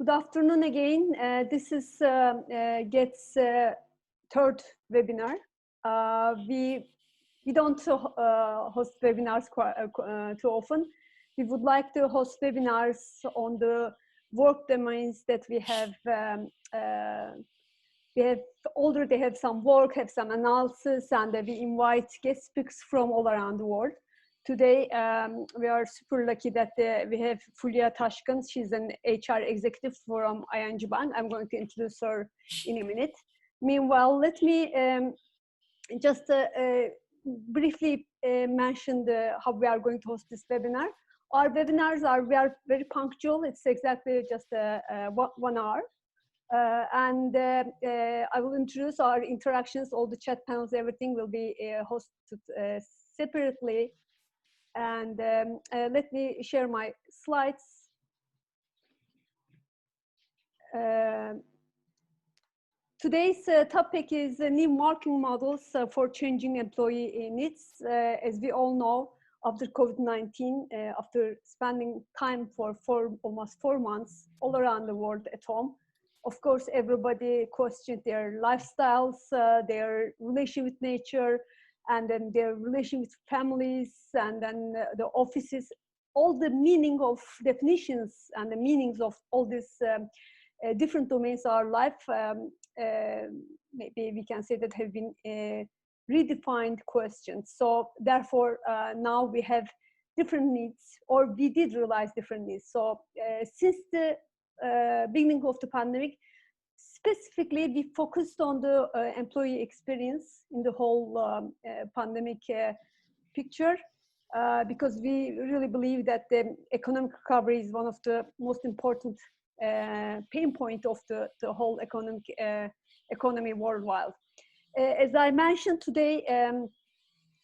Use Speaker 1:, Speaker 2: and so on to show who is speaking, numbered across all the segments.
Speaker 1: Good afternoon again. This is GEDS third webinar. We don't host webinars too often. We would like to host webinars on the work domains that we have. Already have some work, have some analysis, and we invite guest speakers from all around the world. Today, we are super lucky that we have Fulya Taskin. She's an HR executive from ING Bank. I'm going to introduce her in a minute. Meanwhile, let me just briefly mention how we are going to host this webinar. Our webinars we are very punctual. It's exactly just 1 hour. I will introduce our interactions, all the chat panels, everything will be hosted separately. And let me share my slides. Today's topic is new marketing models for changing employee needs. As we all know, after COVID-19, after spending time for almost 4 months all around the world at home, of course, everybody questioned their lifestyles, their relation with nature, and then their relation with families, and then the offices, all the meaning of definitions and the meanings of all these different domains of our life, maybe we can say that have been redefined questions. So therefore, now we have different needs, or we did realize different needs. So since the beginning of the pandemic, specifically, we focused on the employee experience in the whole pandemic picture because we really believe that the economic recovery is one of the most important pain point of the whole economy worldwide. As I mentioned today,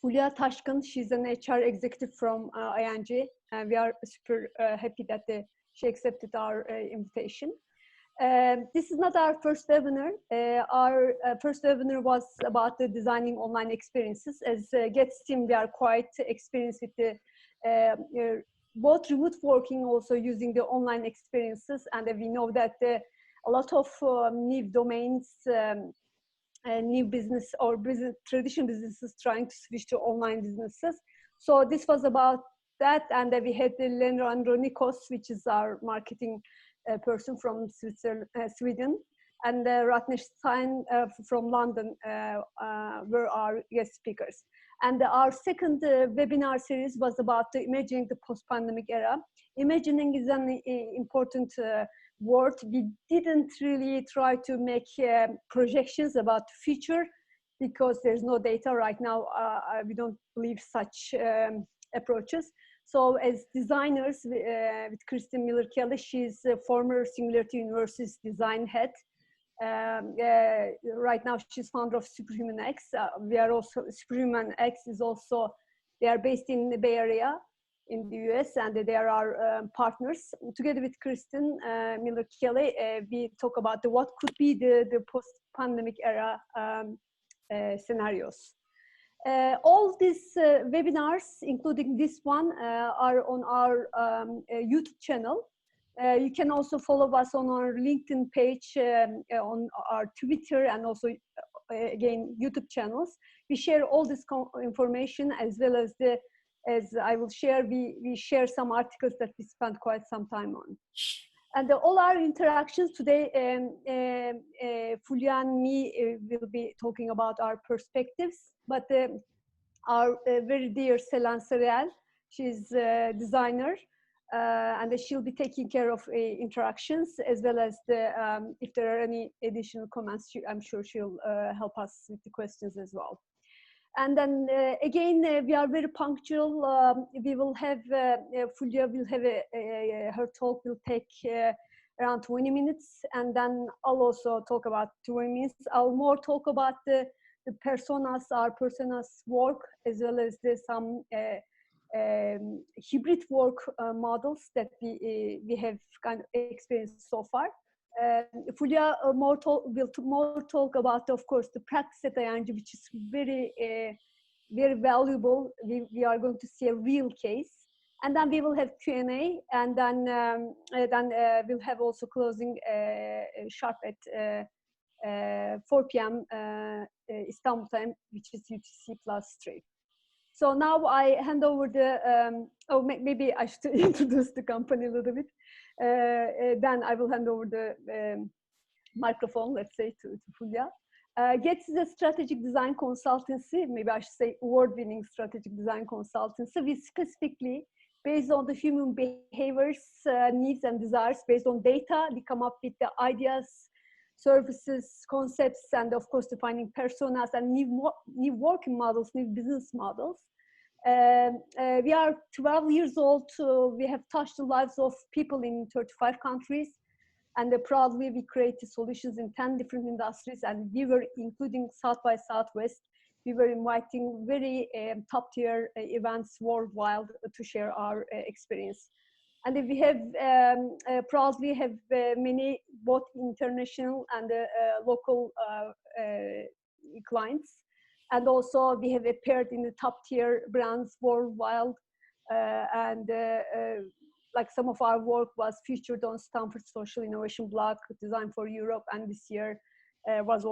Speaker 1: Fulya Taskin, she's an HR executive from ING, and we are super happy that she accepted our invitation. This is not our first webinar. Our first webinar was about the designing online experiences. As GEDS team, we are quite experienced with the both remote working, also using the online experiences, and we know that a lot of new domains, new business or traditional businesses trying to switch to online businesses. So this was about that, and we had Leandro Nikos, which is our marketing person from Sweden, and Redesigned from London were our guest speakers. And our second webinar series was about imagining the post-pandemic era. Imagining is an important word. We didn't really try to make projections about the future because there's no data right now. We don't believe such approaches. So as designers, with Kristen Miller-Kelly, she's a former Singularity University's design head. Right now, she's founder of Superhuman X. We are also, Superhuman X is also, they are based in the Bay Area in the US, and they are our partners. Together with Kristen Miller-Kelly, we talk about what could be the post-pandemic era scenarios. All these webinars, including this one, are on our YouTube channel. You can also follow us on our LinkedIn page, on our Twitter, and also, again, YouTube channels. We share all this information, as well as as I will share, we share some articles that we spent quite some time on. And all our interactions today, Fulya and me will be talking about our perspectives, but our very dear Selan Serial, she's a designer, and she'll be taking care of interactions, as well as if there are any additional comments, I'm sure she'll help us with the questions as well. And then again, we are very punctual. We will have, Fulya will have her talk will take around 20 minutes, and then I'll also talk about 20 minutes. I'll more talk about the personas, our personas work, as well as some hybrid work models that we have kind of experienced so far. Fulya will more talk about, of course, the practice at ING, which is very, very valuable. We are going to see a real case. And then we will have Q&A, and then we'll have also closing sharp at 4 p.m. Istanbul time, which is UTC +3. So now I hand over the, maybe I should introduce the company a little bit. Then I will hand over the microphone, let's say, to Fulya. GEDS is a strategic design consultancy, maybe I should say award-winning strategic design consultancy. We specifically, based on the human behaviors, needs and desires, based on data, we come up with the ideas, services, concepts, and of course defining personas and new working models, new business models. We are 12 years old. We have touched the lives of people in 35 countries. And proudly we created solutions in 10 different industries, and we were including South by Southwest. We were inviting very top tier events worldwide to share our experience. And we have proudly have many both international and local clients. And also we have appeared in the top tier brands worldwide, like some of our work was featured on Stanford Social Innovation Blog, Design for Europe, and this year was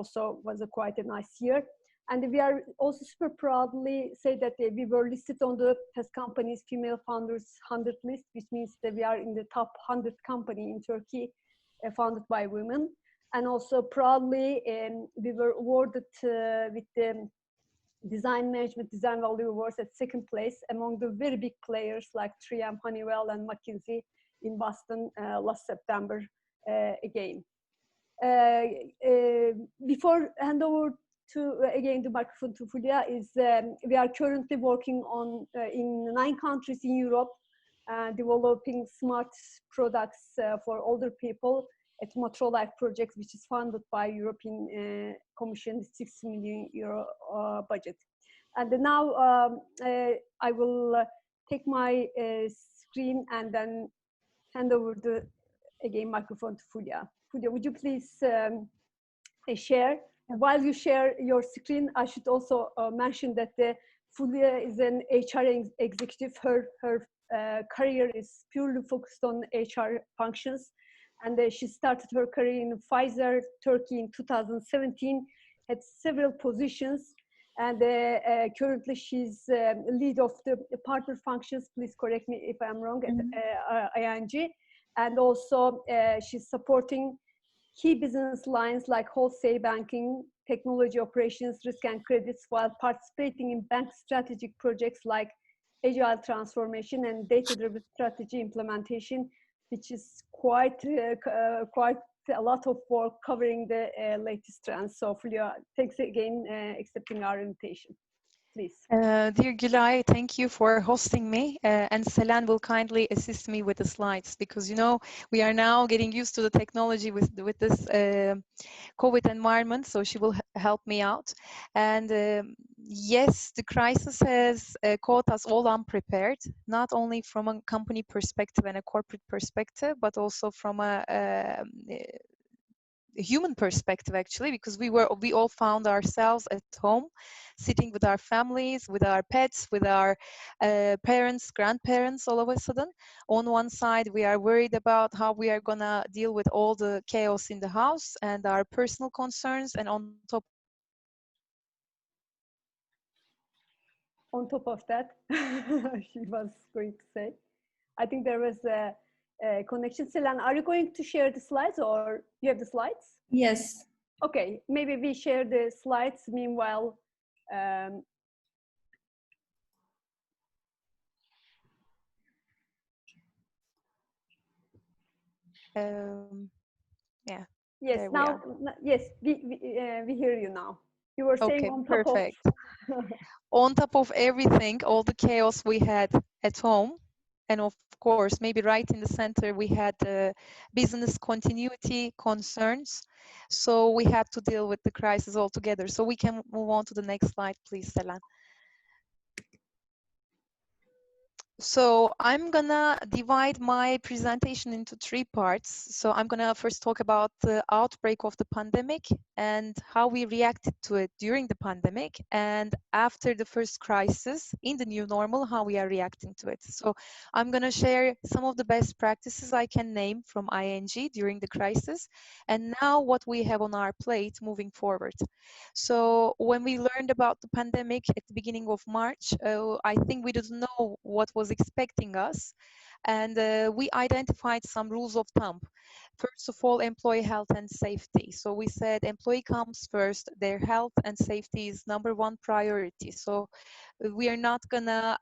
Speaker 1: quite a nice year. And we are also super proudly say that we were listed on the Test Company's Female Founders 100 list, which means that we are in the top 100 company in Turkey founded by women. And also proudly we were awarded with the Design Management Design Value Awards at 2nd place among the very big players like 3M, Honeywell, and McKinsey in Boston last September again. Before hand over to again the microphone to Fulya, we are currently working on in 9 countries in Europe, developing smart products for older people at Motro Life project, which is funded by European Commission, 6 million euro budget. And now I will take my screen and then hand over the again microphone to Fulya. Fulya, would you please share? And while you share your screen, I should also mention that Fulya is an HR executive. Her career is purely focused on HR functions. And she started her career in Pfizer, Turkey in 2017, had several positions. And currently she's lead of the partner functions. Please correct me if I'm wrong, at ING. And also she's supporting key business lines like wholesale banking, technology operations, risk and credits, while participating in bank strategic projects like agile transformation and data-driven strategy implementation, which is quite a lot of work covering the latest trends. So Fulya, thanks again accepting our invitation. Please.
Speaker 2: Dear Gulay, thank you for hosting me, and Selen will kindly assist me with the slides, because you know we are now getting used to the technology with this COVID environment, so she will help me out. And yes, the crisis has caught us all unprepared, not only from a company perspective and a corporate perspective, but also from a human perspective, actually, because we all found ourselves at home, sitting with our families, with our pets, with our parents, grandparents. All of a sudden, on one side we are worried about how we are gonna deal with all the chaos in the house and our personal concerns, and on top
Speaker 1: of that she was going to say, I think there was a connection. Selen, are you going to share the slides, or you have the slides?
Speaker 3: Yes.
Speaker 1: Okay, maybe we share the slides. Meanwhile,
Speaker 2: yeah.
Speaker 1: Yes, now, yes, we hear you now. You were saying
Speaker 2: okay,
Speaker 1: on top
Speaker 2: perfect.
Speaker 1: of...
Speaker 2: On top of everything, all the chaos we had at home, and of course, maybe right in the center, we had business continuity concerns. So we had to deal with the crisis altogether. So we can move on to the next slide, please, Selen. So I'm gonna divide my presentation into three parts. So I'm gonna first talk about the outbreak of the pandemic and how we reacted to it during the pandemic, and after the first crisis in the new normal, how we are reacting to it. So I'm gonna share some of the best practices I can name from ING during the crisis, and now what we have on our plate moving forward. So when we learned about the pandemic at the beginning of March, I think we didn't know what was expecting us, and we identified some rules of thumb. First of all, employee health and safety. So we said employee comes first, their health and safety is number one priority. So we are not gonna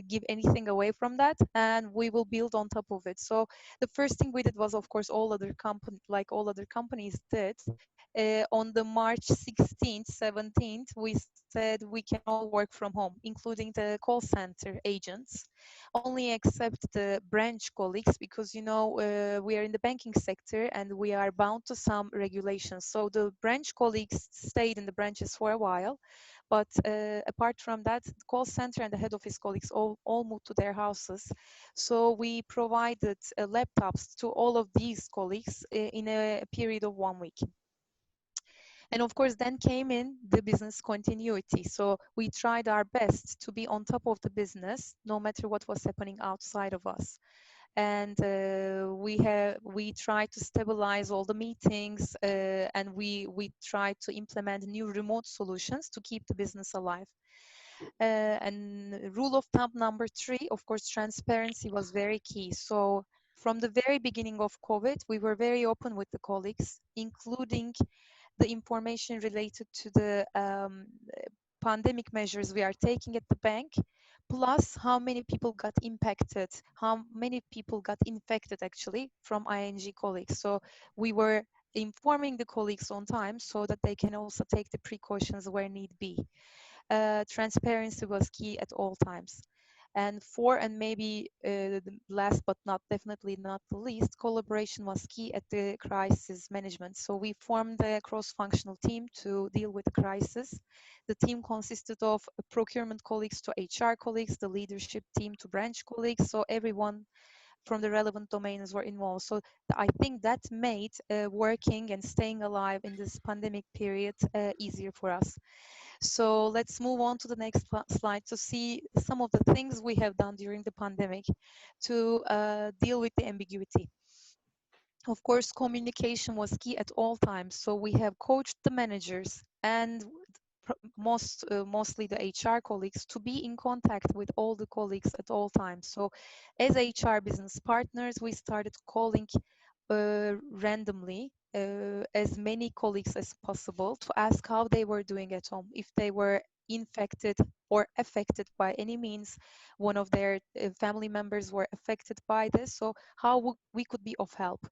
Speaker 2: give anything away from that, and we will build on top of it. So the first thing we did was, of course, like all other companies did, on the March 16th, 17th, we said we can all work from home, including the call center agents, only except the branch colleagues, because we are in the banking sector and we are bound to some regulations. So the branch colleagues stayed in the branches for a while, but apart from that, the call center and the head office colleagues all moved to their houses. So we provided laptops to all of these colleagues in a period of 1 week. And of course, then came in the business continuity. So we tried our best to be on top of the business, no matter what was happening outside of us. And we tried to stabilize all the meetings, and we tried to implement new remote solutions to keep the business alive. And rule of thumb number three, of course, transparency was very key. So from the very beginning of COVID, we were very open with the colleagues, including the information related to the pandemic measures we are taking at the bank, plus how many people got impacted, how many people got infected actually from ING colleagues. So we were informing the colleagues on time so that they can also take the precautions where need be. Transparency was key at all times. And four, and maybe the last but not definitely not the least, collaboration was key at the crisis management. So we formed a cross-functional team to deal with the crisis. The team consisted of procurement colleagues to HR colleagues, the leadership team to branch colleagues. So everyone from the relevant domains were involved. So I think that made working and staying alive in this pandemic period easier for us. So let's move on to the next slide to see some of the things we have done during the pandemic to deal with the ambiguity. Of course, communication was key at all times. So we have coached the managers and mostly the HR colleagues to be in contact with all the colleagues at all times. So as HR business partners, we started calling randomly as many colleagues as possible to ask how they were doing at home, if they were infected or affected by any means, one of their family members were affected by this, so how we could be of help.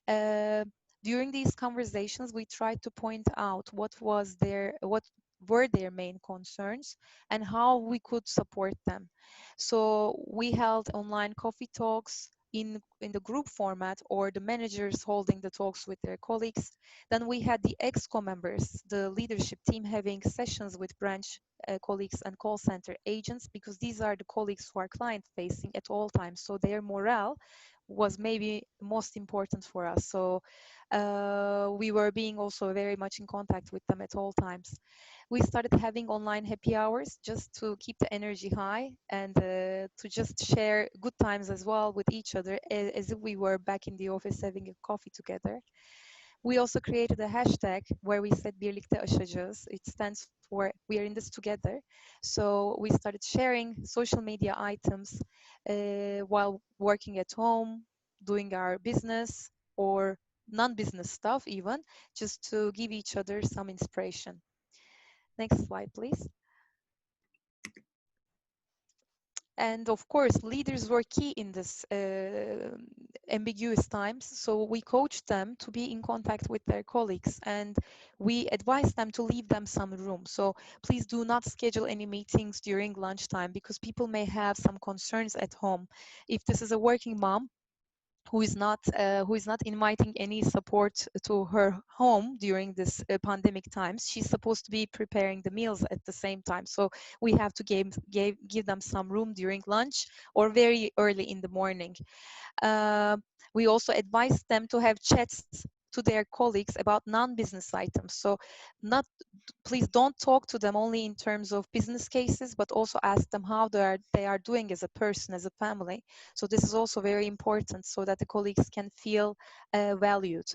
Speaker 2: uh, During these conversations, we tried to point out what were their main concerns and how we could support them. So we held online coffee talks in the group format, or the managers holding the talks with their colleagues. Then we had the exco members, the leadership team, having sessions with branch colleagues and call center agents, because these are the colleagues who are client facing at all times. So their morale was maybe most important for us. So we were being also very much in contact with them at all times. We started having online happy hours just to keep the energy high and to just share good times as well with each other, as if we were back in the office having a coffee together. We also created a hashtag where we said "Birlikte aşacağız." It stands for "We are in this together." So we started sharing social media items while working at home, doing our business or non-business stuff even, just to give each other some inspiration. Next slide, please. And of course, leaders were key in this ambiguous times. So we coached them to be in contact with their colleagues, and we advised them to leave them some room. So please do not schedule any meetings during lunchtime, because people may have some concerns at home. If this is a working mom, who is not inviting any support to her home during this pandemic times. She's supposed to be preparing the meals at the same time, so we have to give them some room during lunch or very early in the morning. uh, we also advise them to have chats to their colleagues about non-business items. So not please don't talk to them only in terms of business cases, but also ask them how they are doing as a person, as a family. So this is also very important so that the colleagues can feel valued.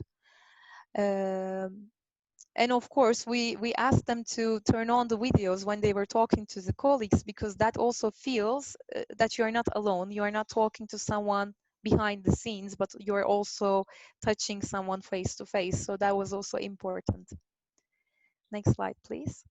Speaker 2: Um, and of course, we asked them to turn on the videos when they were talking to the colleagues, because that also feels that you're not alone. You are not talking to someone behind the scenes, but you're also touching someone face to face. So that was also important. Next slide, please.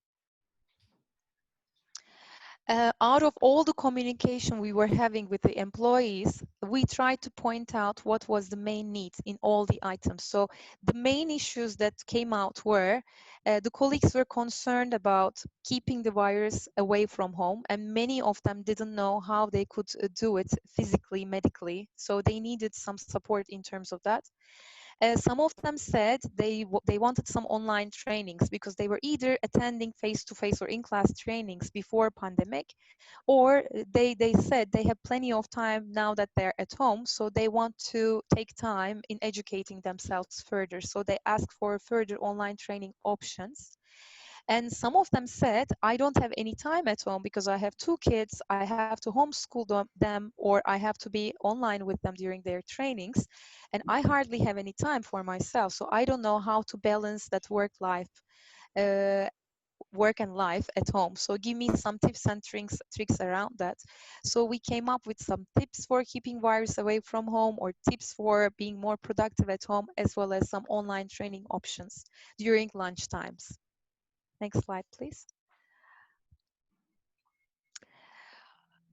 Speaker 2: Out of all the communication we were having with the employees, we tried to point out what was the main needs in all the items. So the main issues that came out were the colleagues were concerned about keeping the virus away from home, and many of them didn't know how they could do it physically, medically. So they needed some support in terms of that. Some of them said they wanted some online trainings because they were either attending face-to-face or in-class trainings before pandemic, or they said they have plenty of time now that they're at home, so they want to take time in educating themselves further. So they ask for further online training options. And some of them said, I don't have any time at home because I have two kids, I have to homeschool them, or I have to be online with them during their trainings, and I hardly have any time for myself. So I don't know how to balance that uh, work and life at home. So give me some tips and tricks around that. So we came up with some tips for keeping virus away from home, or tips for being more productive at home, as well as some online training options during lunch times. Next slide, please.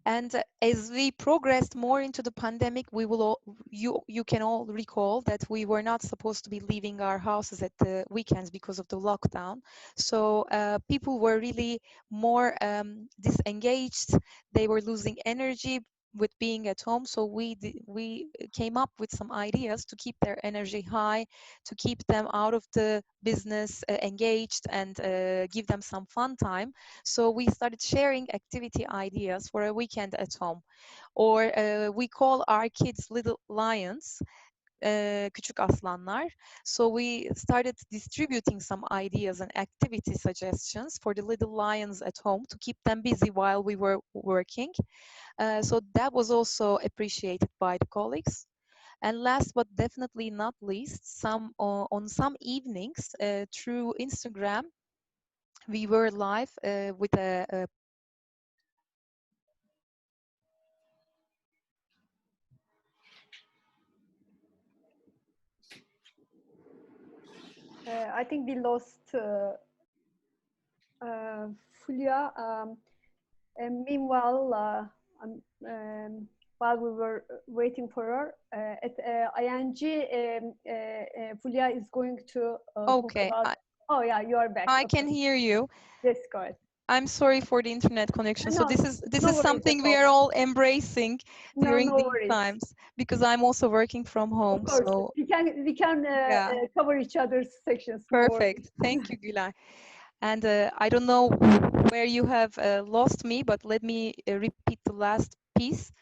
Speaker 2: And as we progressed more into the pandemic, we will you can all recall that we were not supposed to be leaving our houses at the weekends because of the lockdown. So people were really more disengaged. They were losing energy with being at home. So we came up with some ideas to keep their energy high, to keep them out of the business, engaged, and give them some fun time. So we started sharing activity ideas for a weekend at home. Or we call our kids little lions, küçük aslanlar. So we started distributing some ideas and activity suggestions for the little lions at home to keep them busy while we were working. So that was also appreciated by the colleagues. And last but definitely not least, on some evenings through Instagram, we were live with a
Speaker 1: I think we lost Fulya. And meanwhile, while we were waiting for her, at ING, Fulya is going to talk
Speaker 2: okay.
Speaker 1: about. Oh yeah, you are back.
Speaker 2: I
Speaker 1: Okay.
Speaker 2: can hear you.
Speaker 1: Yes, go ahead.
Speaker 2: I'm sorry for the internet connection. So
Speaker 1: No,
Speaker 2: this
Speaker 1: no
Speaker 2: is
Speaker 1: worries at
Speaker 2: something we
Speaker 1: all.
Speaker 2: are all embracing
Speaker 1: No,
Speaker 2: during
Speaker 1: no
Speaker 2: these
Speaker 1: worries.
Speaker 2: times, because I'm also working from
Speaker 1: Of
Speaker 2: home.
Speaker 1: course,
Speaker 2: So
Speaker 1: we can
Speaker 2: yeah,
Speaker 1: cover each other's sections. No worries.
Speaker 2: perfect. Thank you, Gulay. And I don't know where you have lost me, but let me repeat the last piece.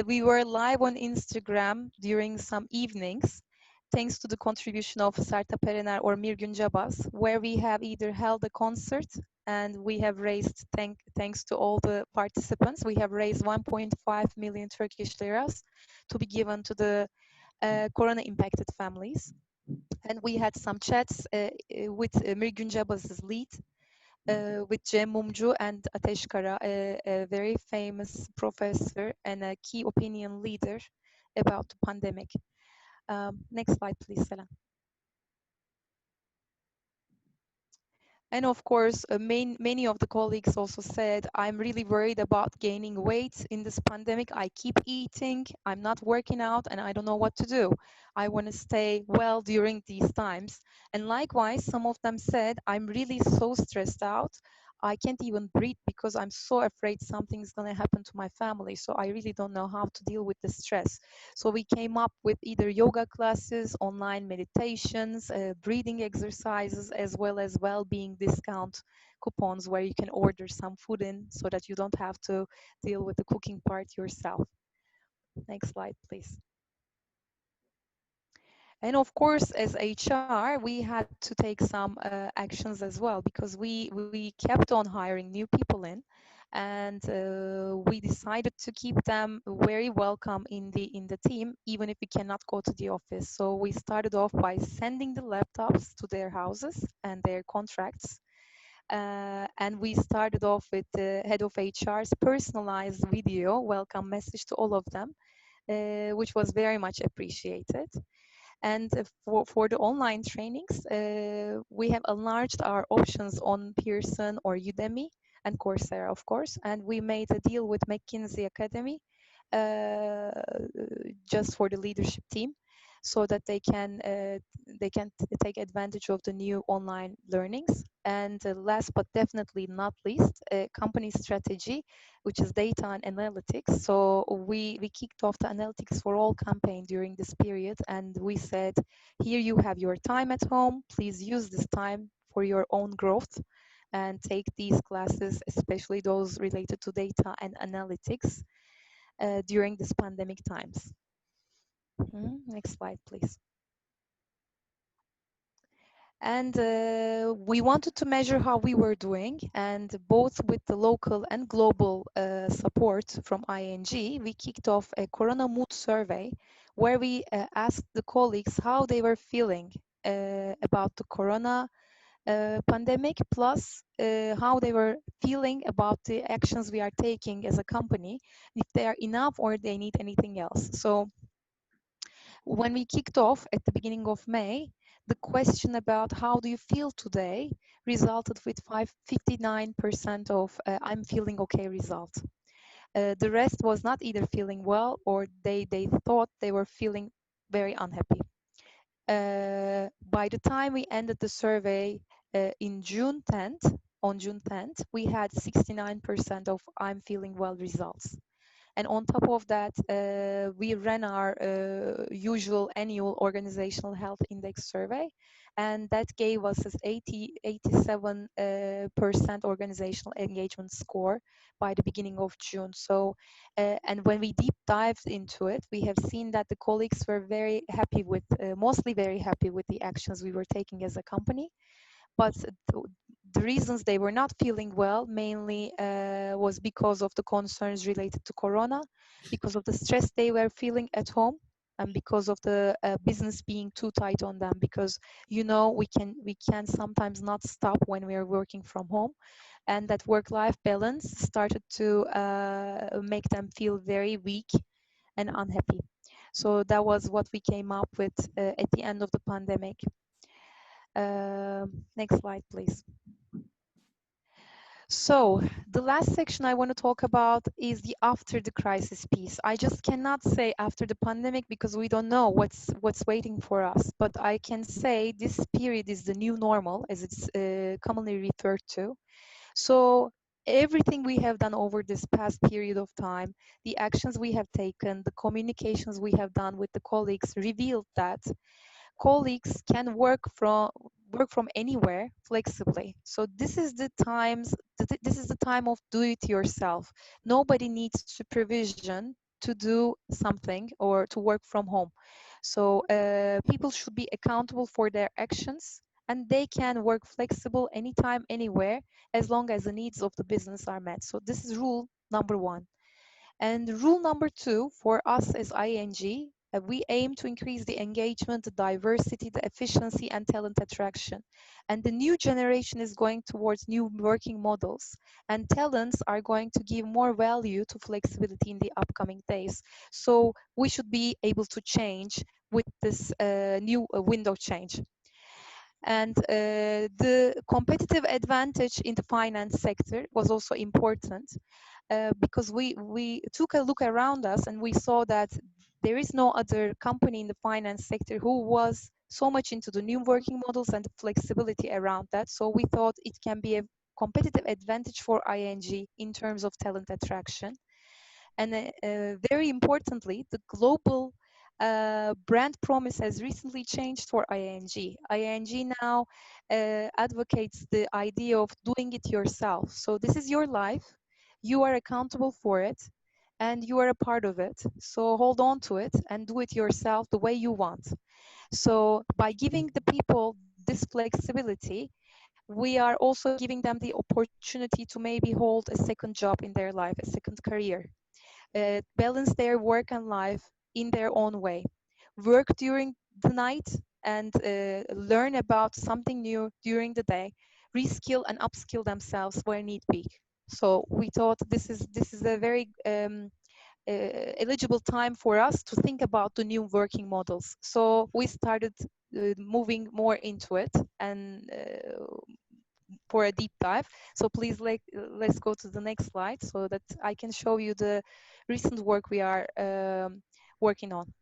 Speaker 2: We were live on Instagram during some evenings, thanks to the contribution of Sertab Erener or Mirgün Cabas, where we have either held a concert, and we have raised, thanks to all the participants, we have raised 1.5 million Turkish liras to be given to the corona-impacted families. And we had some chats with Mirgün Cabas's lead, with Cem Mumcu and Ateş Kara, a very famous professor and a key opinion leader about the pandemic. Next slide, please, Selen. And of course, many of the colleagues also said, I'm really worried about gaining weight in this pandemic. I keep eating, I'm not working out, and I don't know what to do. I want to stay well during these times. And likewise, some of them said, I'm really so stressed out. I can't even breathe because I'm so afraid something's going to happen to my family. So I really don't know how to deal with the stress. So we came up with either yoga classes, online meditations, breathing exercises, as well as well-being discount coupons where you can order some food in so that you don't have to deal with the cooking part yourself. Next slide, please. And of course, as HR, we had to take some actions as well, because we kept on hiring new people in, and we decided to keep them very welcome in the team, even if we cannot go to the office. So we started off by sending the laptops to their houses and their contracts. And we started off with the head of HR's personalized video welcome message to all of them, which was very much appreciated. And for the online trainings, we have enlarged our options on Pearson or Udemy and Coursera, of course. And we made a deal with McKinsey Academy uh, just for the leadership team, so that they can take advantage of the new online learnings. And last but definitely not least, company strategy, which is data and analytics. So we kicked off the analytics for all campaign during this period, and we said, here you have your time at home. Please use this time for your own growth and take these classes, especially those related to data and analytics during this pandemic times. Next slide, please. And we wanted to measure how we were doing, and both with the local and global support from ING, we kicked off a Corona Mood survey where we asked the colleagues how they were feeling about the Corona pandemic, plus how they were feeling about the actions we are taking as a company, if they are enough or they need anything else. So when we kicked off at the beginning of May, the question about how do you feel today resulted with 59% of I'm feeling okay result. The rest was not either feeling well or they thought they were feeling very unhappy. By the time we ended the survey in June 10th, on June 10th, we had 69% of I'm feeling well results. And on top of that, we ran our usual annual organizational health index survey, and that gave us an 87% organizational engagement score by the beginning of June. So, and when we deep dived into it, we have seen that the colleagues were very happy with, mostly very happy with the actions we were taking as a company. But the reasons they were not feeling well mainly was because of the concerns related to Corona, because of the stress they were feeling at home, and because of the business being too tight on them. Because we can sometimes not stop when we are working from home, and that work-life balance started to make them feel very weak and unhappy. So that was what we came up with at the end of the pandemic. Next slide, please. So the last section I want to talk about is the after the crisis piece. I just cannot say after the pandemic because we don't know what's waiting for us. But I can say this period is the new normal, as it's commonly referred to. So everything we have done over this past period of time, the actions we have taken, the communications we have done with the colleagues revealed that colleagues can work from anywhere flexibly. So this is the time of do it yourself. Nobody needs supervision to do something or to work from home. So people should be accountable for their actions, and they can work flexible anytime, anywhere, as long as the needs of the business are met. So this is rule number one. And rule number two for us as ING, we aim to increase the engagement, the diversity, the efficiency, and talent attraction. And the new generation is going towards new working models, and talents are going to give more value to flexibility in the upcoming days. So we should be able to change with this new window change. And the competitive advantage in the finance sector was also important. Because we took a look around us and we saw that there is no other company in the finance sector who was so much into the new working models and the flexibility around that. So we thought it can be a competitive advantage for ING in terms of talent attraction. And very importantly, the global brand promise has recently changed for ING. ING now advocates the idea of doing it yourself. So this is your life, you are accountable for it, and you are a part of it. So hold on to it and do it yourself the way you want. So by giving the people this flexibility, we are also giving them the opportunity to maybe hold a second job in their life, a second career, balance their work and life in their own way, work during the night and learn about something new during the day, reskill and upskill themselves where need be. So we thought this is a very eligible time for us to think about the new working models. So we started moving more into it and for a deep dive. So please let's go to the next slide so that I can show you the recent work we are working on.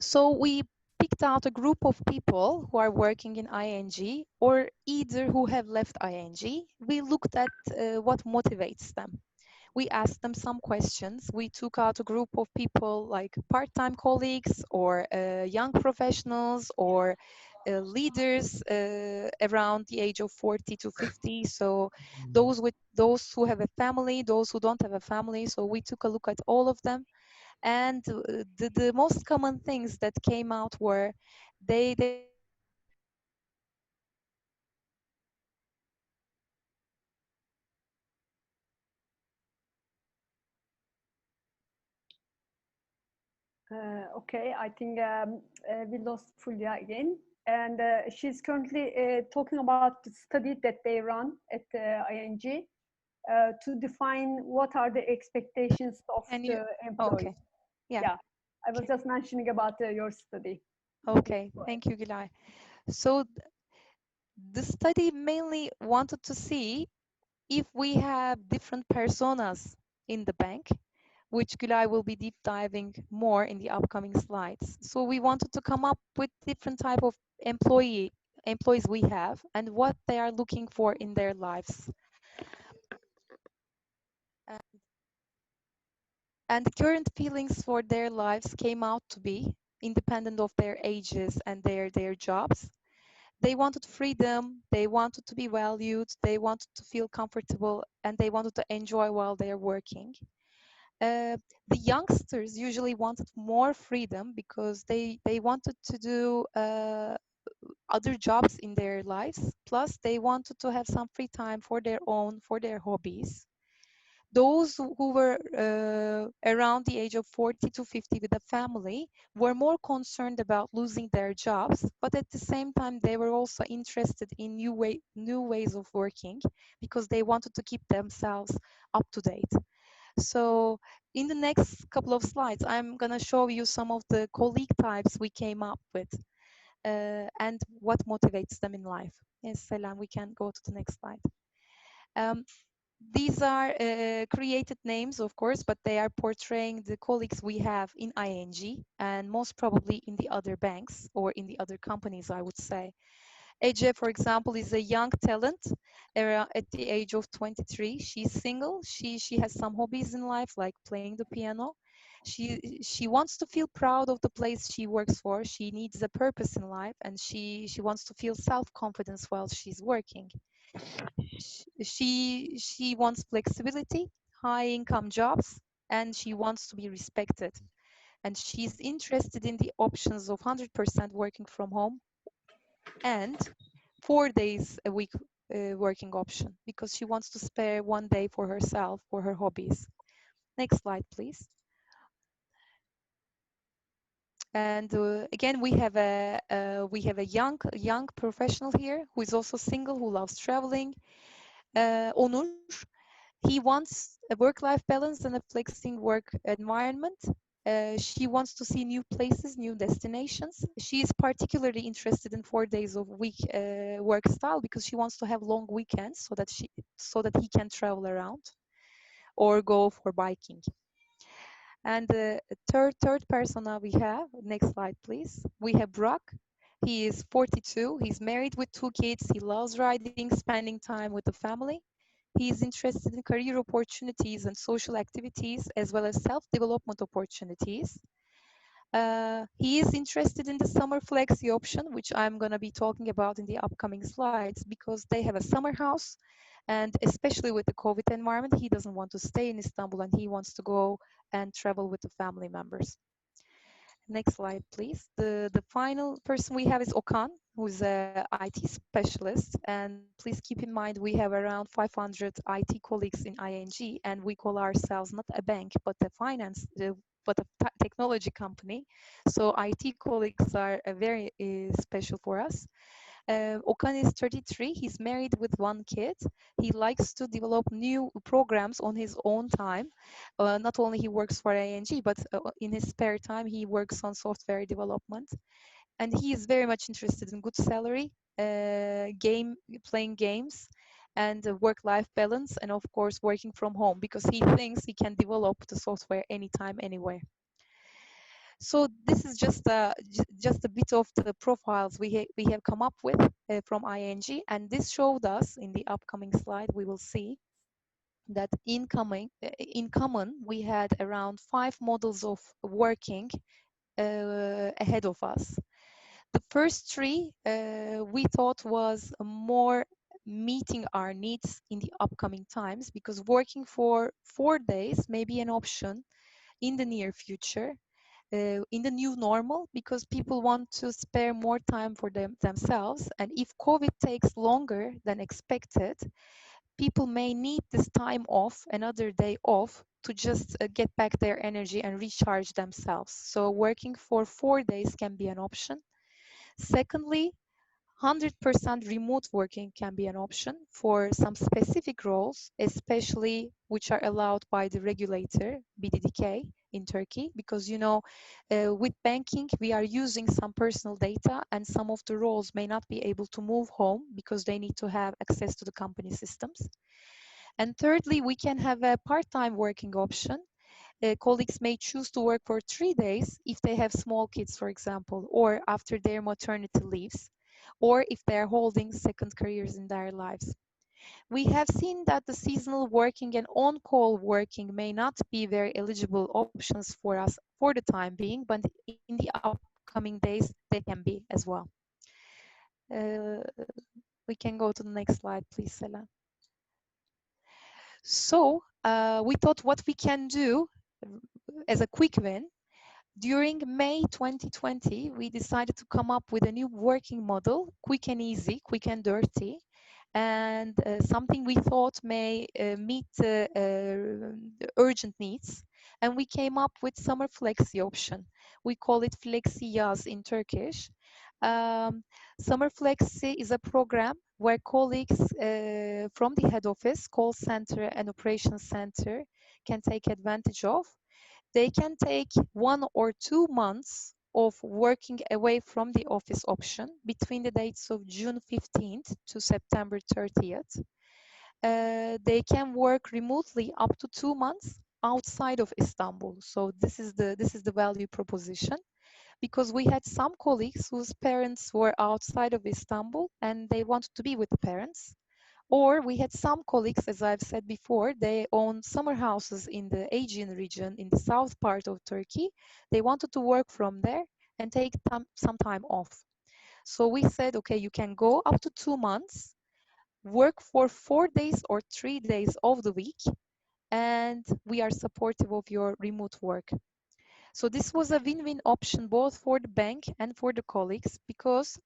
Speaker 2: So we picked out a group of people who are working in ING or either who have left ING. We looked at what motivates them. We asked them some questions. We took out a group of people like part-time colleagues or young professionals or leaders around the age of 40 to 50. So those who have a family, those who don't have a family. So we took a look at all of them. And the most common things that came out were they wanted to feel proud of the place they work for. They wanted to enjoy while they are working. They wanted to feel comfortable while they are working.
Speaker 1: Okay, I think we lost Fulya again. And she's currently talking about the study that they run at ING to define what are the expectations of
Speaker 2: And you,
Speaker 1: the
Speaker 2: oh,
Speaker 1: employees.
Speaker 2: okay, yeah,
Speaker 1: Yeah, I was
Speaker 2: okay,
Speaker 1: just mentioning about your study. Yes,
Speaker 2: okay.
Speaker 1: go ahead.
Speaker 2: Thank you, Gulay. So the study mainly wanted to see if we have different personas in the bank, which Gulay will be deep diving more in the upcoming slides. So we wanted to come up with different type of employees we have and what they are looking for in their lives. And, and the current feelings for their lives came out to be independent of their ages and their jobs. They wanted freedom, they wanted to be valued, they wanted to feel comfortable, and they wanted to enjoy while they're working. The youngsters usually wanted more freedom because they wanted to do other jobs in their lives. Plus, they wanted to have some free time for their own, for their hobbies. Those who were around the age of 40 to 50 with a family were more concerned about losing their jobs, but at the same time, they were also interested in new ways of working because they wanted to keep themselves up to date. So in the next couple of slides, I'm going to show you some of the colleague types we came up with and what motivates them in life. Yes, Selam, we can go to the next slide. Um, these are created names, of course, but they are portraying the colleagues we have in ING and most probably in the other banks or in the other companies, I would say. Ece, for example, is a young talent at the age of 23. She's single. She has some hobbies in life, like playing the piano. She wants to feel proud of the place she works for. She needs a purpose in life, and she wants to feel self-confidence while she's working. She wants flexibility, high-income jobs, and she wants to be respected. And she's interested in the options of 100% working from home and 4 days a week working option because she wants to spare one day for herself for her hobbies. Next slide, please. And again, we have a young professional here who is also single, who loves traveling. Onur, he wants a work-life balance and a flexing work environment. She wants to see new places, new destinations. She is particularly interested in 4 days of week work style because she wants to have long weekends so that he can travel around or go for biking. And the third persona we have, next slide please. We have Brock. He is 42. He's married with 2 kids. He loves riding, spending time with the family. He is interested in career opportunities and social activities, as well as self-development opportunities. He is interested in the summer flexi option, which I'm going to be talking about in the upcoming slides, because they have a summer house. And especially with the COVID environment, he doesn't want to stay in Istanbul and he wants to go and travel with the family members. Next slide, please. The final person we have is Okan, who's a IT specialist. And please keep in mind, we have around 500 IT colleagues in ING, and we call ourselves not a bank, but a but a technology company. So IT colleagues are very special for us. Okan is 33. He's married with 1 kid. He likes to develop new programs on his own time. Not only he works for ING, but in his spare time, he works on software development. And he is very much interested in good salary, playing games, and work-life balance, and of course, working from home, because he thinks he can develop the software anytime, anywhere. So this is just a bit of the profiles we have come up with from ING, and this showed us in the upcoming slide. We will see that in common we had around 5 models of working ahead of us. The first 3 we thought was more meeting our needs in the upcoming times, because working for 4 days may be an option in the near future, in the new normal, because people want to spare more time for themselves. And if COVID takes longer than expected, people may need this time off, another day off, to just get back their energy and recharge themselves. So working for 4 days can be an option. Secondly, 100% remote working can be an option for some specific roles, especially which are allowed by the regulator, BDDK, in Turkey, because with banking, we are using some personal data, and some of the roles may not be able to move home because they need to have access to the company systems. And thirdly, we can have a part-time working option. Colleagues may choose to work for 3 days if they have small kids, for example, or after their maternity leaves, or if they are holding second careers in their lives. We have seen that the seasonal working and on-call working may not be very eligible options for us for the time being, but in the upcoming days, they can be as well. Uh, we can go to the next slide, please, Sela. So we thought what we can do as a quick win. During May 2020, we decided to come up with a new working model, quick and easy, quick and dirty, and something we thought may meet the urgent needs. And we came up with summer flexi option. We call it flexi yaz in Turkish. Summer flexi is a program where colleagues from the head office, call center and operations center can take advantage of. They can take 1 or 2 months of working away from the office option between the dates of June 15th to September 30th. They can work remotely up to 2 months outside of Istanbul. So this is the value proposition, because we had some colleagues whose parents were outside of Istanbul and they wanted to be with the parents. Or we had some colleagues, as I've said before, they own summer houses in the Aegean region in the south part of Turkey. They wanted to work from there and take some time off. So we said, okay, you can go up to 2 months, work for 4 days or 3 days of the week, and we are supportive of your remote work. So this was a win-win option both for the bank and for the colleagues, because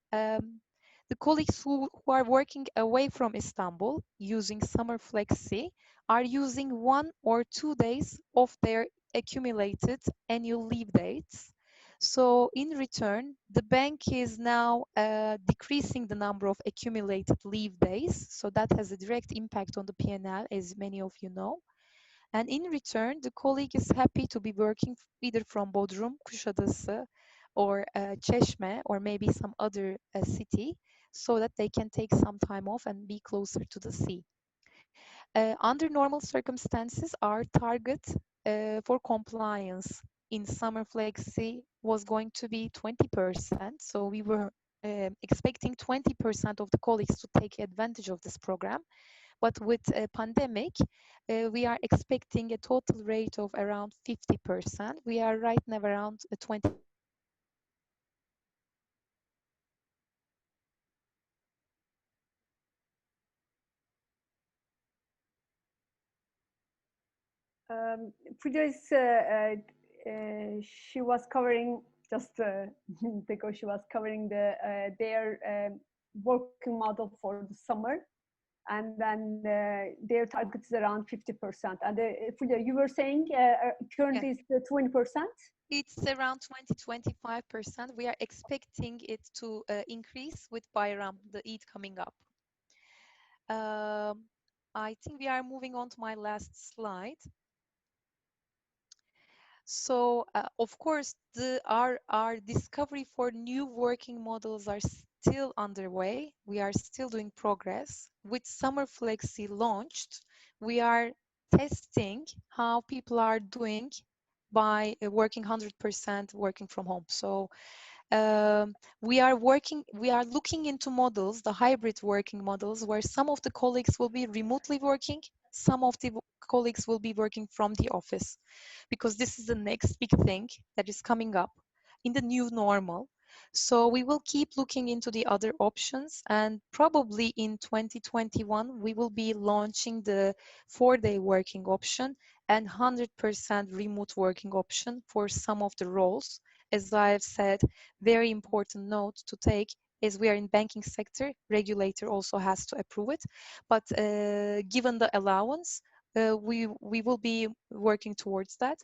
Speaker 2: the colleagues who are working away from Istanbul using summer flexi are using 1 or 2 days of their accumulated annual leave dates. So in return, the bank is now decreasing the number of accumulated leave days. So that has a direct impact on the P&L, as many of you know. And in return, the colleague is happy to be working either from Bodrum, Kuşadası, or Çeşme, or maybe some other city, so that they can take some time off and be closer to the sea. Under normal circumstances, our target for compliance in summer flexi was going to be 20%. So we were expecting 20% of the colleagues to take advantage of this program. But with a pandemic, we are expecting a total rate of around 50%. We are right now around 20.
Speaker 1: Fulya is, she was covering just because she was covering their working model for the summer, and then their target is around 50%. And Fulya, you were saying currently
Speaker 2: Yes.
Speaker 1: it's 20%?
Speaker 2: It's around 20-25%. We are expecting it to increase with Bayram, the Eid coming up. I think we are moving on to my last slide. So, of course, our discovery for new working models are still underway. We are still doing progress. With Summer Flexi launched, we are testing how people are doing by working 100% working from home. So we are looking into models, the hybrid working models, where some of the colleagues will be remotely working, some of the colleagues will be working from the office, because this is the next big thing that is coming up in the new normal. So we will keep looking into the other options, and probably in 2021 we will be launching the 4-day working option and 100% remote working option for some of the roles. As I've said, very important note to take is we are in banking sector, regulator also has to approve it, but given the allowance, we will be working towards that.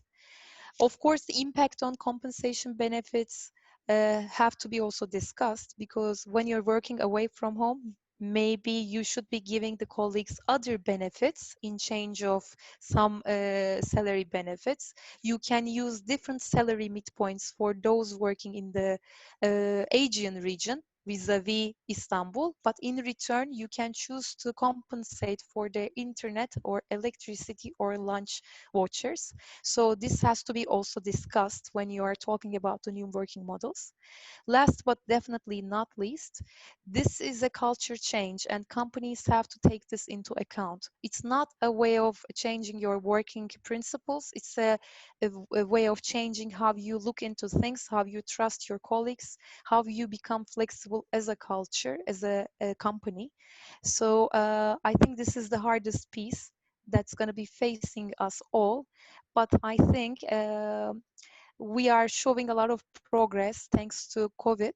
Speaker 2: Of course, the impact on compensation benefits have to be also discussed, because when you're working away from home, maybe you should be giving the colleagues other benefits in change of some salary benefits. You can use different salary midpoints for those working in the Aegean region vis-a-vis Istanbul, but in return you can choose to compensate for their internet or electricity or lunch vouchers. So this has to be also discussed when you are talking about the new working models. Last but definitely not least, this is a culture change and companies have to take this into account. It's not a way of changing your working principles. It's a way of changing how you look into things, how you trust your colleagues, how you become flexible as a culture, as a company. So I think this is the hardest piece that's going to be facing us all. But I think we are showing a lot of progress thanks to COVID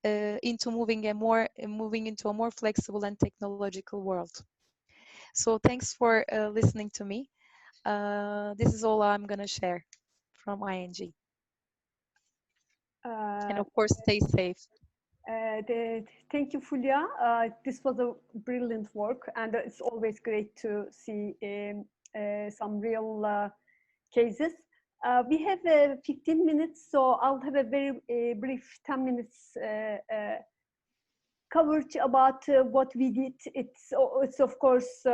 Speaker 2: into moving into a more flexible and technological world. So thanks for listening to me. This is all I'm going to share from ING. And of course, stay safe.
Speaker 1: Thank you, Fulya. This was a brilliant work, and it's always great to see some real cases. We have 15 minutes, so I'll have a very brief 10 minutes coverage about what we did. It's of course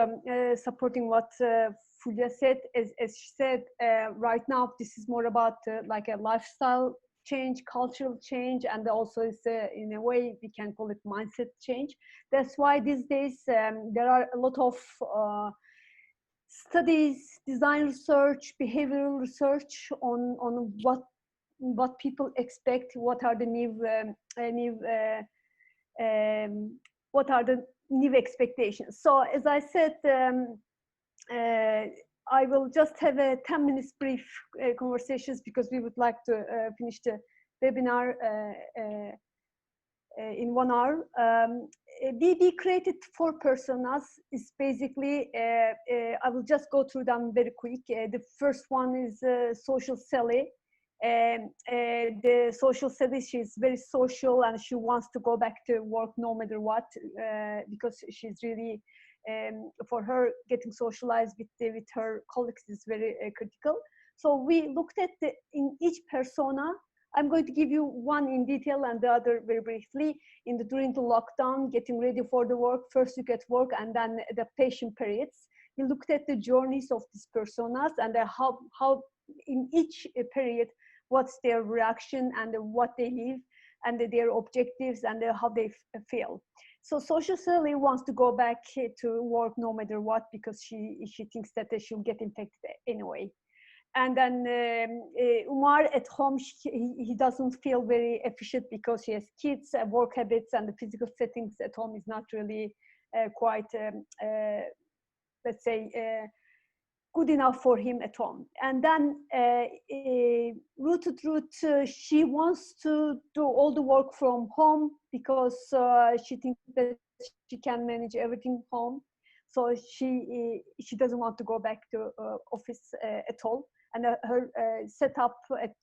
Speaker 1: supporting what Fulya said. As she said, right now this is more about like a lifestyle change, cultural change, and also it's in a way we can call it mindset change. That's why these days there are a lot of studies, design research, behavioral research on what people expect, what are the what are the new expectations. So as I said, I will just have a 10 minutes brief conversations, because we would like to finish the webinar in 1 hour. We created 4 personas. Is basically, I will just go through them very quick. The first one is Social Sally. The Social Sally, she's very social and she wants to go back to work no matter what, because she's really, for her, getting socialized with her colleagues is very critical. So we looked at in each persona. I'm going to give you one in detail and the other very briefly. During the lockdown, getting ready for the work, first you get work and then the patient periods. We looked at the journeys of these personas and how in each period, what's their reaction and what they live. and their objectives and how they feel. So social Sally wants to go back to work no matter what, because she thinks that she'll get infected anyway. And then Umar at home, he doesn't feel very efficient because he has kids, work habits, and the physical settings at home is not really quite, let's say, good enough for him at home. And then Ruth, she wants to do all the work from home because she thinks that she can manage everything home. So she doesn't want to go back to office at all. And her setup at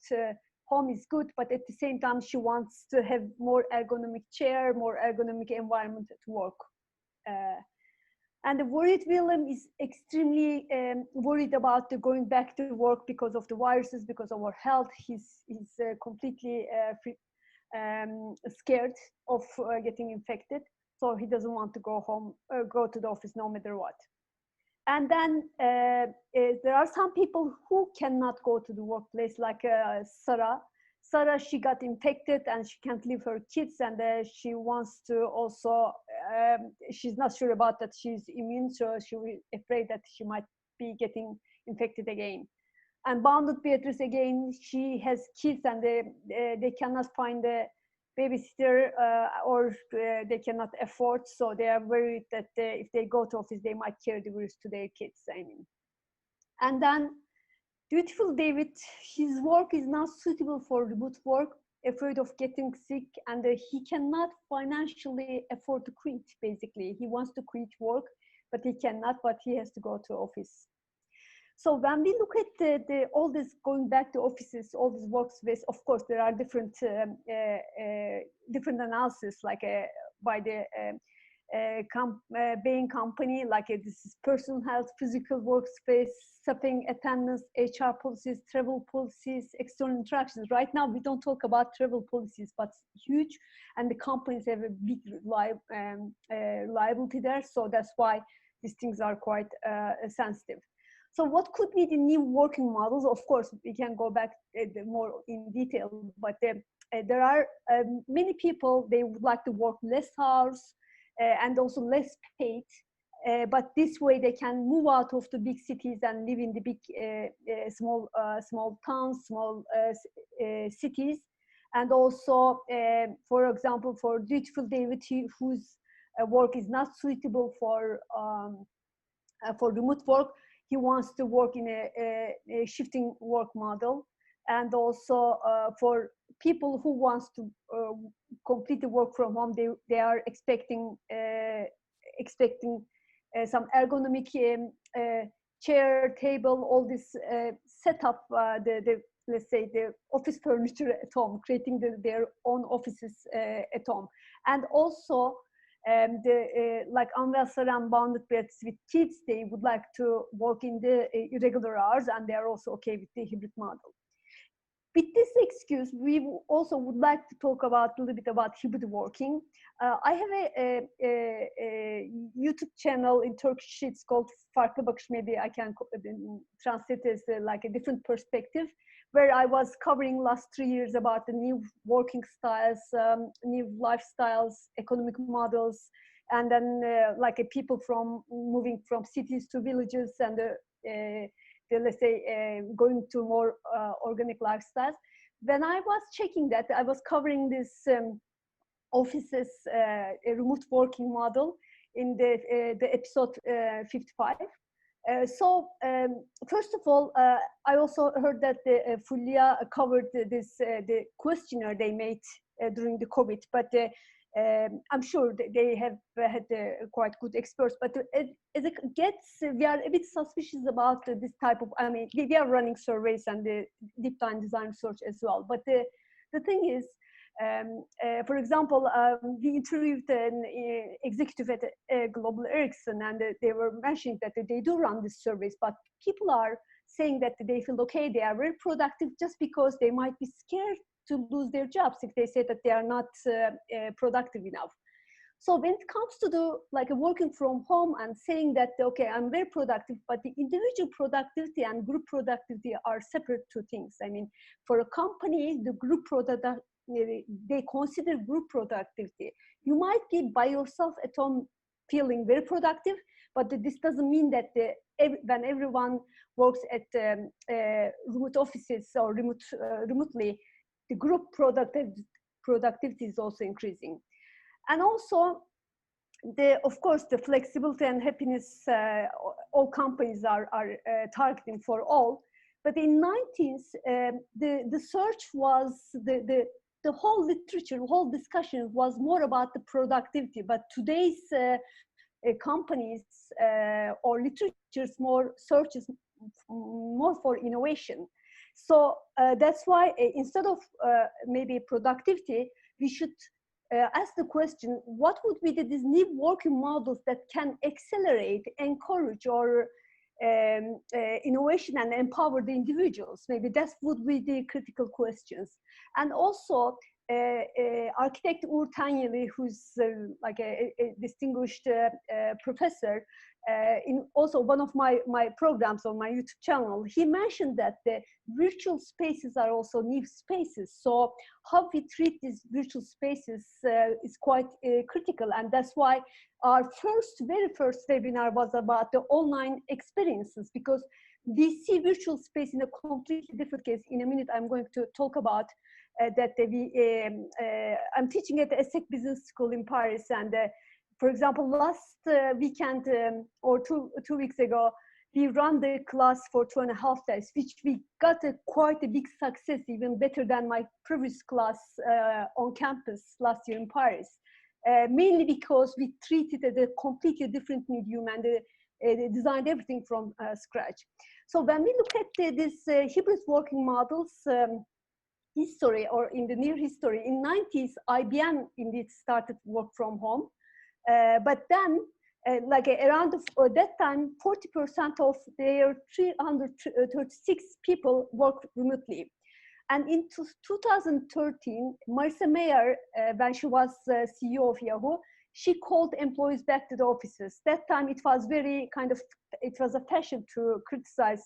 Speaker 1: home is good, but at the same time, she wants to have more ergonomic chair, more ergonomic environment to work. And the worried Willem is extremely worried about going back to work because of the viruses, because of our health. He's completely scared of getting infected. So he doesn't want to go home, go to the office no matter what. And then there are some people who cannot go to the workplace, like Sarah. Sarah, she got infected and she can't leave her kids, and she wants to also, she's not sure about that she's immune, so she's afraid that she might be getting infected again. And Bounded Beatrice, again, she has kids and they cannot find a babysitter or they cannot afford, so they are worried that if they go to office, they might carry the virus to their kids, I mean. And then Beautiful David, his work is not suitable for remote work, afraid of getting sick, and he cannot financially afford to quit, basically. He wants to quit work, but he cannot, but he has to go to office. So when we look at all this going back to offices, all this workspace, of course, there are different analysis, like by the Bain company, like this is personal health, physical workspace, staffing, attendance, HR policies, travel policies, external interactions. Right now, we don't talk about travel policies, but it's huge, and the companies have a big liability there. So that's why these things are quite sensitive. So what could be the new working models? Of course, we can go back more in detail, but there are many people, they would like to work less hours and also less paid, but this way they can move out of the big cities and live in the big, small towns, small cities. And also, for example, for Beautiful David, whose work is not suitable for remote work, he wants to work in a shifting work model. And also for people who wants to complete the work from home, they are expecting some ergonomic chair, table, all this setup, let's say the office furniture at home, creating their own offices at home. And also like Unwell and Bounded Beatrice with kids, they would like to work in the irregular hours, and they are also okay with the hybrid model. With this excuse, we also would like to talk about a little bit about hybrid working. I have a YouTube channel in Turkish. It's called Farklı Bakış. Maybe I can translate as like a different perspective, where I was covering last 3 years about the new working styles, new lifestyles, economic models, and then like people from moving from cities to villages, and let's say going to more organic lifestyles. When I was checking that, I was covering this offices, a remote working model in the episode 55. So first of all, I also heard that Fulya covered the questionnaire they made during the COVID, but I'm sure they have had quite good experts. But as it gets, we are a bit suspicious about this type of, I mean, we are running surveys and the deep dive design research as well. But the thing is, for example, we interviewed an executive at Global Ericsson, and they were mentioning that they do run these surveys, but people are saying that they feel okay, they are very productive, just because they might be scared to lose their jobs if they say that they are not productive enough. So when it comes to the working from home and saying that, okay, I'm very productive, but the individual productivity and group productivity are separate two things. I mean, for a company, the group they consider group productivity. You might be by yourself at home feeling very productive, but this doesn't mean that when everyone works at remote offices or remotely, the group productivity is also increasing. And also, of course, the flexibility and happiness all companies are targeting for all. But in 90s, the search was, the whole literature, the whole discussion was more about the productivity. But today's companies or literature's more searches more for innovation. So that's why instead of maybe productivity, we should ask the question, what would be these new working models that can accelerate, encourage, or innovation and empower the individuals? Maybe that would be the critical questions. And also, architect Uğur Tanyeli, who's like a distinguished professor in also one of my programs on my YouTube channel, he mentioned that the virtual spaces are also new spaces. So how we treat these virtual spaces is quite critical, and that's why our very first webinar was about the online experiences, because we see virtual space in a completely different case. In a minute, I'm going to talk about that. I'm teaching at the ESSEC Business School in Paris, and for example, last weekend or two weeks ago, we ran the class for 2.5 days, which we got quite a big success, even better than my previous class on campus last year in Paris. Mainly because we treated it a completely different medium and designed everything from scratch. So when we look at this hybrid working models history, or in the near history, in 90s, IBM indeed started work from home. But then, like around that time, 40% of their 336 people worked remotely. And in 2013, Marissa Mayer, when she was CEO of Yahoo, she called employees back to the offices. That time it was very it was a fashion to criticize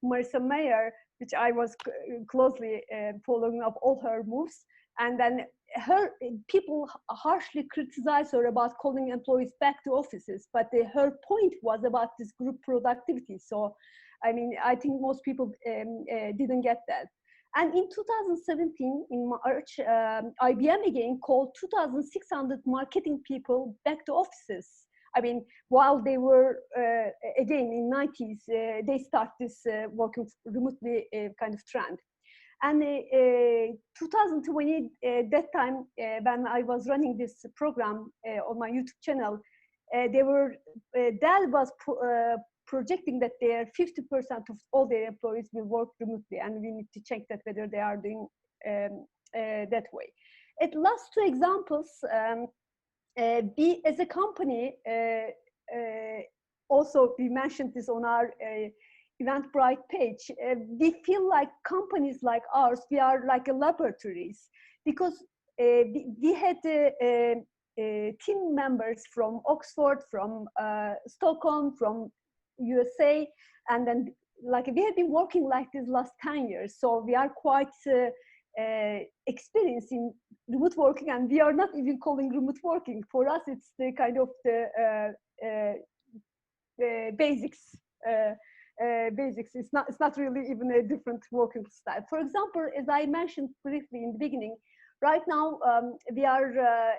Speaker 1: Marissa Mayer, which I was closely following up all her moves. And then people harshly criticized her about calling employees back to offices, but her point was about this group productivity. So, I mean, I think most people didn't get that. And in 2017, in March, IBM again called 2,600 marketing people back to offices. I mean, while they were, again, in 90s, they start this working remotely kind of trend. And 2020, that time, when I was running this program on my YouTube channel, Dell was projecting that 50% of all their employees will work remotely, and we need to check that whether they are doing that way. At last two examples, we as a company, also we mentioned this on our Eventbrite page, we feel like companies like ours, we are like a laboratories, because we had team members from Oxford, from Stockholm, from USA, and then like we have been working like this last 10 years. So we are quite experienced in remote working, and we are not even calling remote working. For us, it's the kind of the basics. Basics. It's not really even a different working style. For example, as I mentioned briefly in the beginning, right now we are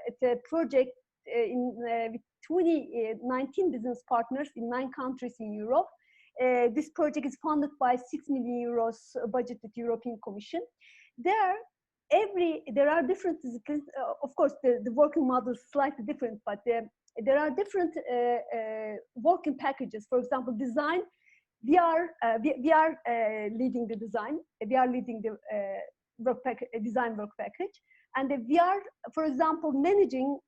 Speaker 1: at a project with 2019 business partners in 9 countries in Europe. This project is funded by 6 million euros budgeted European Commission. There are different, of course, the working model is slightly different, but there are different working packages. For example, design. We are leading the design. We are leading the design work package, and we are, for example, managing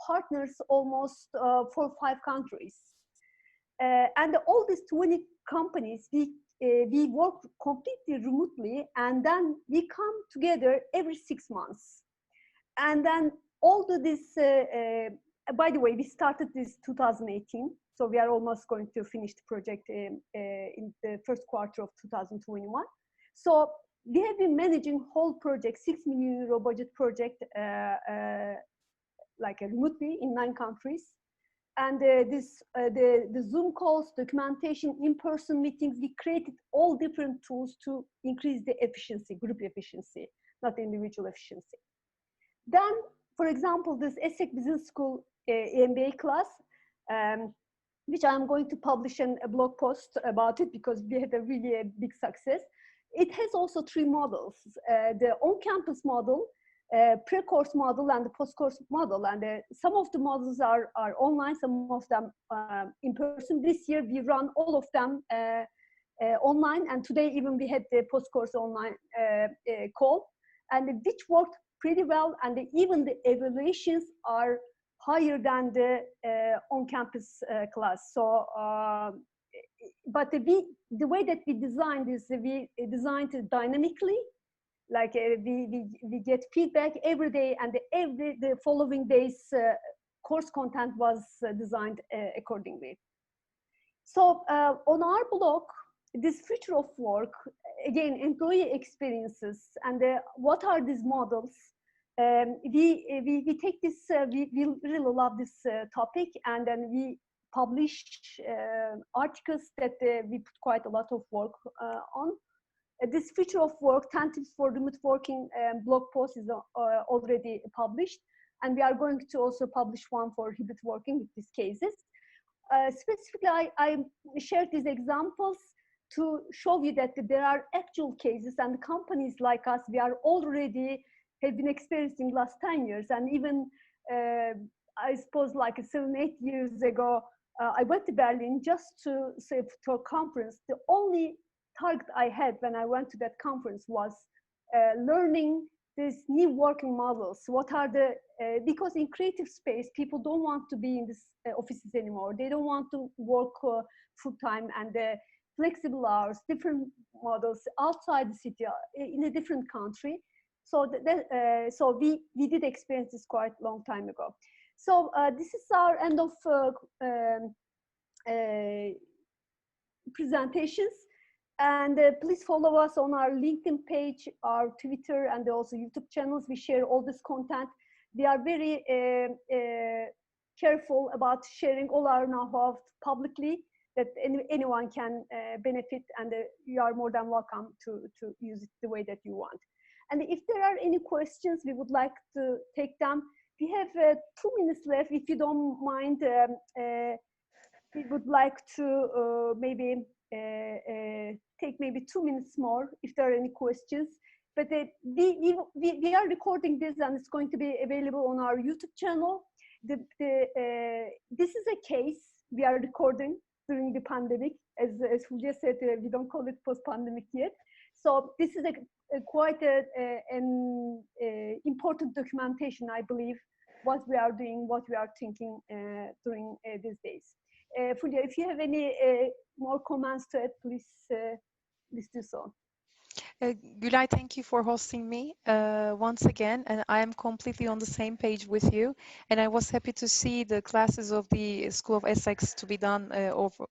Speaker 1: partners almost 4 or 5 countries. And all these 20 companies, we work completely remotely, and then we come together every 6 months. And then all this, by the way, we started this 2018. So we are almost going to finish the project in the first quarter of 2021. So we have been managing whole project, 6 million euro budget project, like remotely in 9 countries. And the Zoom calls, documentation, in-person meetings, we created all different tools to increase the efficiency, group efficiency, not individual efficiency. Then, for example, this ESSEC Business School MBA class, which I'm going to publish a blog post about it because we had a really big success. It has also 3 models, the on-campus model, pre-course model, and the post-course model. And some of the models are online, some of them in person. This year we run all of them online, and today even we had the post-course online call, and which worked pretty well, and even the evaluations are higher than the on-campus class. So, but the way that we designed is we designed it dynamically, like we get feedback every day, and the following day's course content was designed accordingly. So on our blog, this future of work, again, employee experiences, and what are these models? We take this, we really love this topic, and then we publish articles that we put quite a lot of work on. This future of work, 10 tips for remote working blog post is already published, and we are going to also publish one for hybrid working with these cases. Specifically, I shared these examples to show you that there are actual cases, and companies like us, we are already have been experiencing last 10 years. And even, I suppose like 7-8 years ago, I went to Berlin just to a conference. The only target I had when I went to that conference was learning these new working models. What are the, because in creative space, people don't want to be in these offices anymore. They don't want to work full-time, and flexible hours, different models outside the city, in a different country. So, so we did experience this quite a long time ago. So this is our end of presentations. And please follow us on our LinkedIn page, our Twitter, and also YouTube channels. We share all this content. We are very careful about sharing all our know-how publicly, that anyone can benefit, and you are more than welcome to use it the way that you want. And if there are any questions, we would like to take them. We have 2 minutes left. If you don't mind, we would like to maybe take maybe 2 minutes more if there are any questions. But we are recording this, and it's going to be available on our YouTube channel. This is a case we are recording during the pandemic. As Fulya said, we don't call it post-pandemic yet. So this is quite an important documentation, I believe, what we are doing, what we are thinking during these days. Fulya, if you have any more comments to it, please do so.
Speaker 2: Gulay, thank you for hosting me once again, and I am completely on the same page with you. And I was happy to see the classes of the School of Essex to be done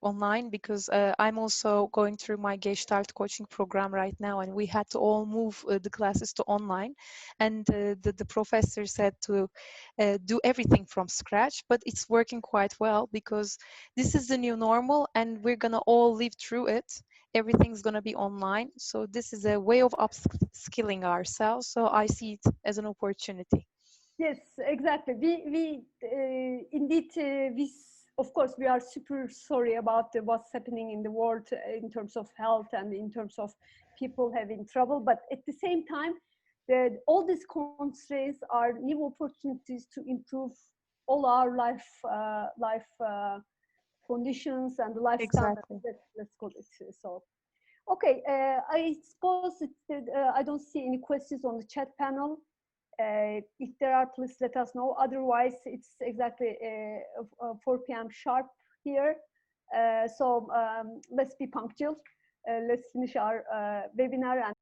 Speaker 2: online, because I'm also going through my Gestalt coaching program right now, and we had to all move the classes to online. And the professor said to do everything from scratch, but it's working quite well, because this is the new normal, and we're gonna all live through it. Everything's going to be online. So this is a way of upskilling ourselves. So I see it as an opportunity.
Speaker 1: Yes, exactly. We indeed, of course, we are super sorry about what's happening in the world in terms of health and in terms of people having trouble. But at the same time, all these constraints are new opportunities to improve all our life conditions and the lifestyle.
Speaker 2: Exactly.
Speaker 1: Let's call it so. Okay, I suppose I don't see any questions on the chat panel. If there are, please let us know. Otherwise, it's exactly 4 p.m. sharp here. So let's be punctual. Let's finish our webinar. And